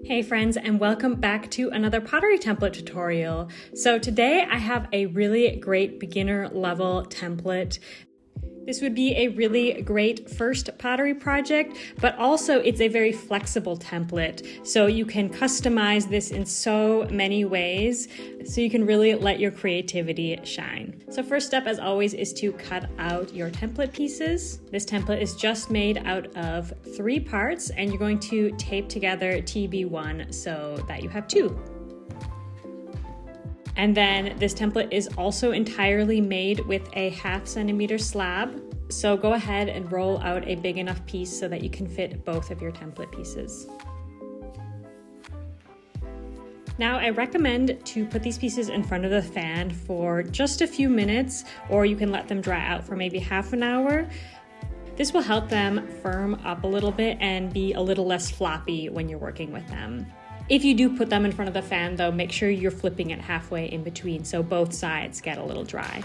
Hey friends, and welcome back to another pottery template tutorial. So today I have a really great beginner level template. This would be a really great first pottery project, but also it's a very flexible template. So you can customize this in so many ways, so you can really let your creativity shine. So first step, as always, is to cut out your template pieces. This template is just made out of 3 parts, and you're going to tape together TB1 so that you have 2. And then this template is also entirely made with a 1/2 centimeter slab. So go ahead and roll out a big enough piece so that you can fit both of your template pieces. Now I recommend to put these pieces in front of the fan for just a few minutes, or you can let them dry out for maybe half an hour. This will help them firm up a little bit and be a little less floppy when you're working with them. If you do put them in front of the fan though, make sure you're flipping it halfway in between so both sides get a little dry.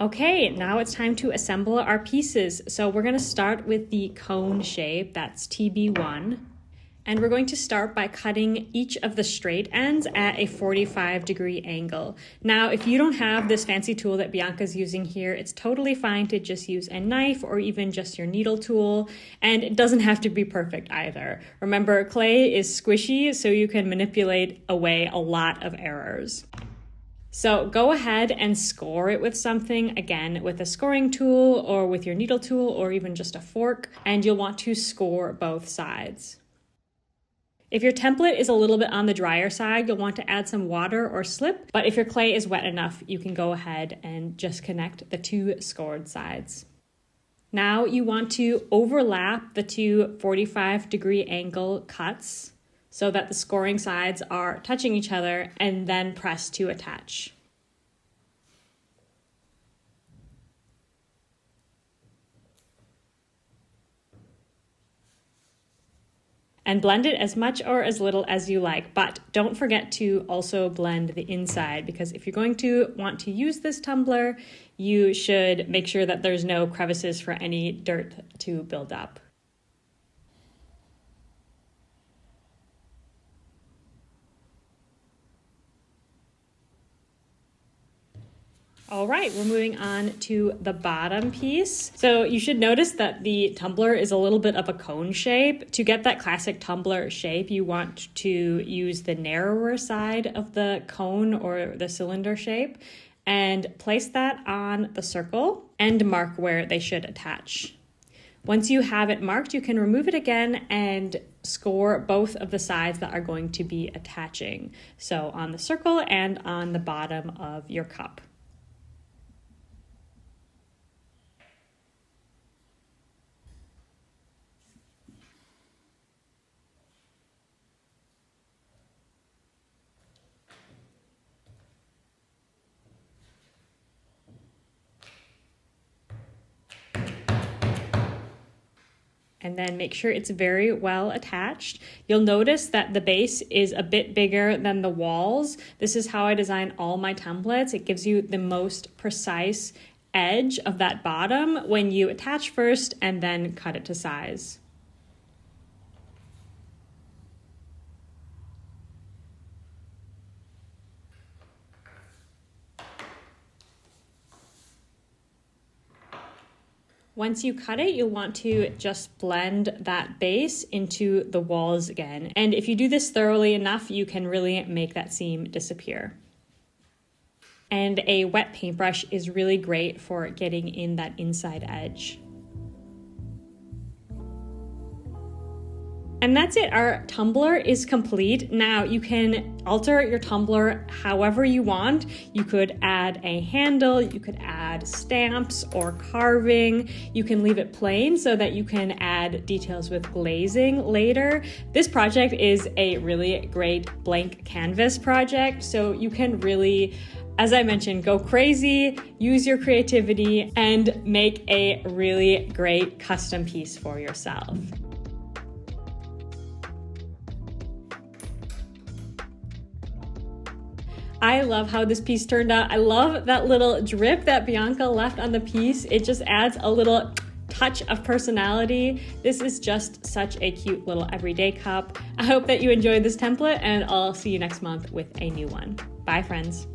Okay, now it's time to assemble our pieces. So we're gonna start with the cone shape, that's TB1. And we're going to start by cutting each of the straight ends at a 45-degree angle. Now, if you don't have this fancy tool that Bianca's using here, it's totally fine to just use a knife or even just your needle tool, and it doesn't have to be perfect either. Remember, clay is squishy, so you can manipulate away a lot of errors. So go ahead and score it with something, again, with a scoring tool or with your needle tool or even just a fork, and you'll want to score both sides. If your template is a little bit on the drier side, you'll want to add some water or slip, but if your clay is wet enough, you can go ahead and just connect the 2 scored sides. Now you want to overlap the 2 45-degree angle cuts so that the scoring sides are touching each other, and then press to attach. And blend it as much or as little as you like, but don't forget to also blend the inside, because if you're going to want to use this tumbler, you should make sure that there's no crevices for any dirt to build up. All right, we're moving on to the bottom piece. So you should notice that the tumbler is a little bit of a cone shape. To get that classic tumbler shape, you want to use the narrower side of the cone or the cylinder shape and place that on the circle and mark where they should attach. Once you have it marked, you can remove it again and score both of the sides that are going to be attaching. So on the circle and on the bottom of your cup. And then make sure it's very well attached. You'll notice that the base is a bit bigger than the walls. This is how I design all my templates. It gives you the most precise edge of that bottom when you attach first and then cut it to size. Once you cut it, you'll want to just blend that base into the walls again. And if you do this thoroughly enough, you can really make that seam disappear. And a wet paintbrush is really great for getting in that inside edge. And that's it, our tumbler is complete. Now you can alter your tumbler however you want. You could add a handle, you could add stamps or carving. You can leave it plain so that you can add details with glazing later. This project is a really great blank canvas project, so you can really, as I mentioned, go crazy, use your creativity, and make a really great custom piece for yourself. I love how this piece turned out. I love that little drip that Bianca left on the piece. It just adds a little touch of personality. This is just such a cute little everyday cup. I hope that you enjoyed this template, and I'll see you next month with a new one. Bye, friends.